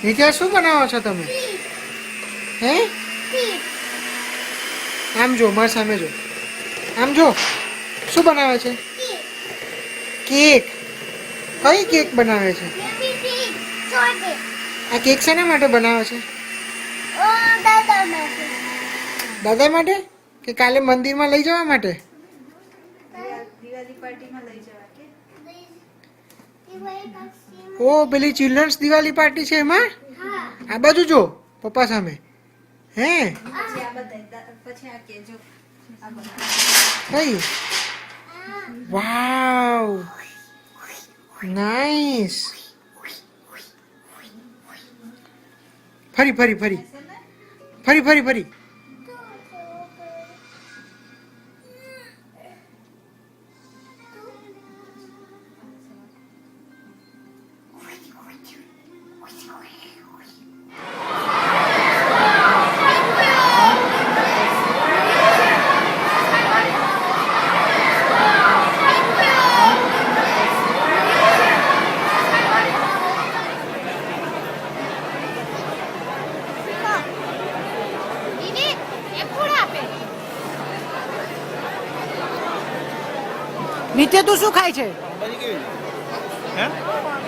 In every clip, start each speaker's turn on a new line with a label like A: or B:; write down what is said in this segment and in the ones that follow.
A: નિત્યા શું બનાવો છો તમે? હે? આમ જો, મારા સામે જો. આમ જો, શું બનાવે છે? કેક. કઈ કેક બનાવે છે? આ કેક શેના માટે બનાવે છે? દાદા માટે કે કાલે મંદિરમાં લઈ જવા માટે?
B: દિવાળી પાર્ટીમાં લઈ જવા કે?
A: ઓ પેલી ચિલ્ડ્રન્સ દિવાળી પાર્ટી છે એમાં? આ બાજુ જો પપ્પા સામે. હે?
B: પછી આ બધા પછી આ કેજો આ બધા
A: કઈ? વાવ, નાઈસ. ફરી ફરી ફરી ફરી ફરી ફરી. નીચે તું શું ખાય છે?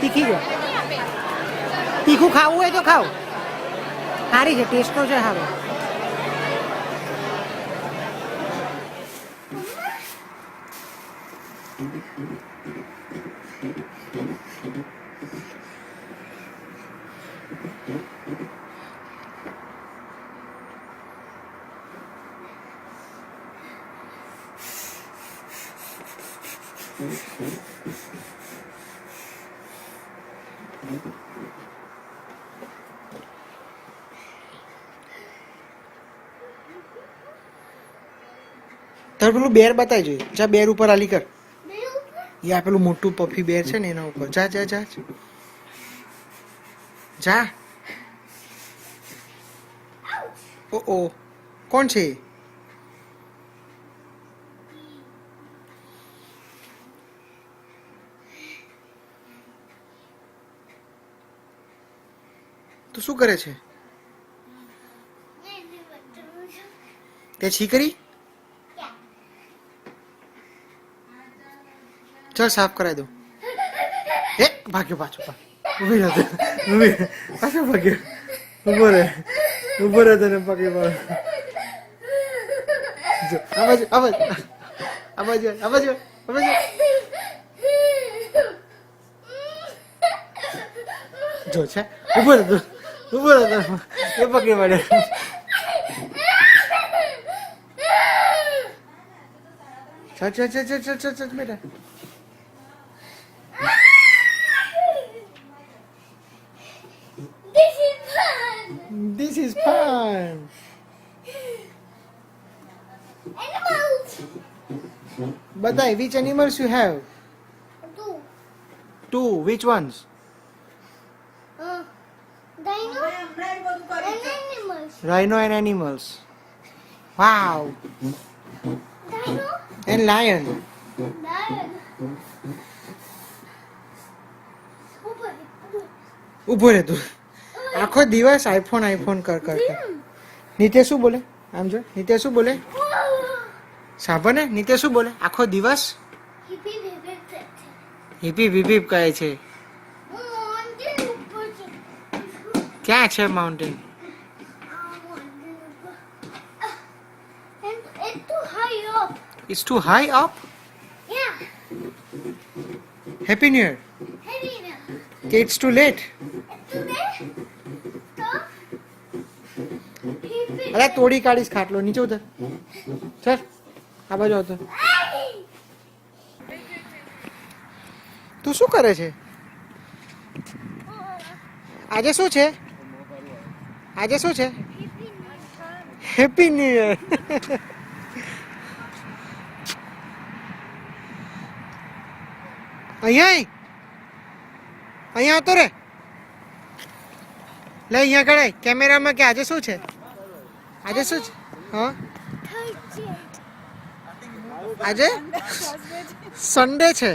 A: તીખી છે. તીખું ખાવું હોય તો ખાવ. સારી છે, ટેસ્ટ તો છે સારો. તારે પેલું બેર બતાવી જોઈએ. જા બેર ઉપર આલી કર. યા પેલું મોટું પફી બેર છે ને એના ઉપર જા જા જા જા. ઓ કોણ છે? તું શું કરે છે? તે છી કરી? ચાલ સાફ કરાવી દઉં. એ ભાગ્યો પાછો ઉભી રહે. પાછો ભાગ્યો. ઉભો રહે તને પકડી પાડો. જો આ બાજુ આ બાજુ આ બાજુ આ બાજુ આ બાજુ. જો છે ઉભો રહે તું. ઉભો રહે તું. એ પકડી પાડે. ચાલ ચાલ ચાલ ચાલ ચાલ ચાલ બેટા. This is fun.
C: Animals.
A: Badai, which animals you have? Two. Which ones?
C: Dino
B: હમણાં જ બધું કરી
C: and animals.
A: Rhino and animals. Wow.
C: Dino,
A: And lion.
C: lion.
A: ઉભો રહે તું. આખો દિવસ આઈફોન કર કર કર. નીતે શું બોલે? આમ જો નીતે શું બોલે? સાંભળ ને, નીતે શું બોલે? આખો દિવસ હિપી બીપી કહે છે. ક્યાં છે mountain?
C: It's too high up.
A: It's too high up.
C: Yeah.
A: Happy New Year.
C: Heavy now.
A: Okay, it's too late.
C: It's too late. Stop.
A: અરે તોડી કાઢીશ ખાટલો. નીચે ઉતર. ચાલ આ બાજુ આવતો. તું શું કરે છે? આજે શું છે? આજે શું છે? Happy new year. અહીંયા આવતો રે. લે અહીંયા કરાય કેમેરામાં કે આજે શું છે? આજે શું છે? હા આજે સન્ડે છે.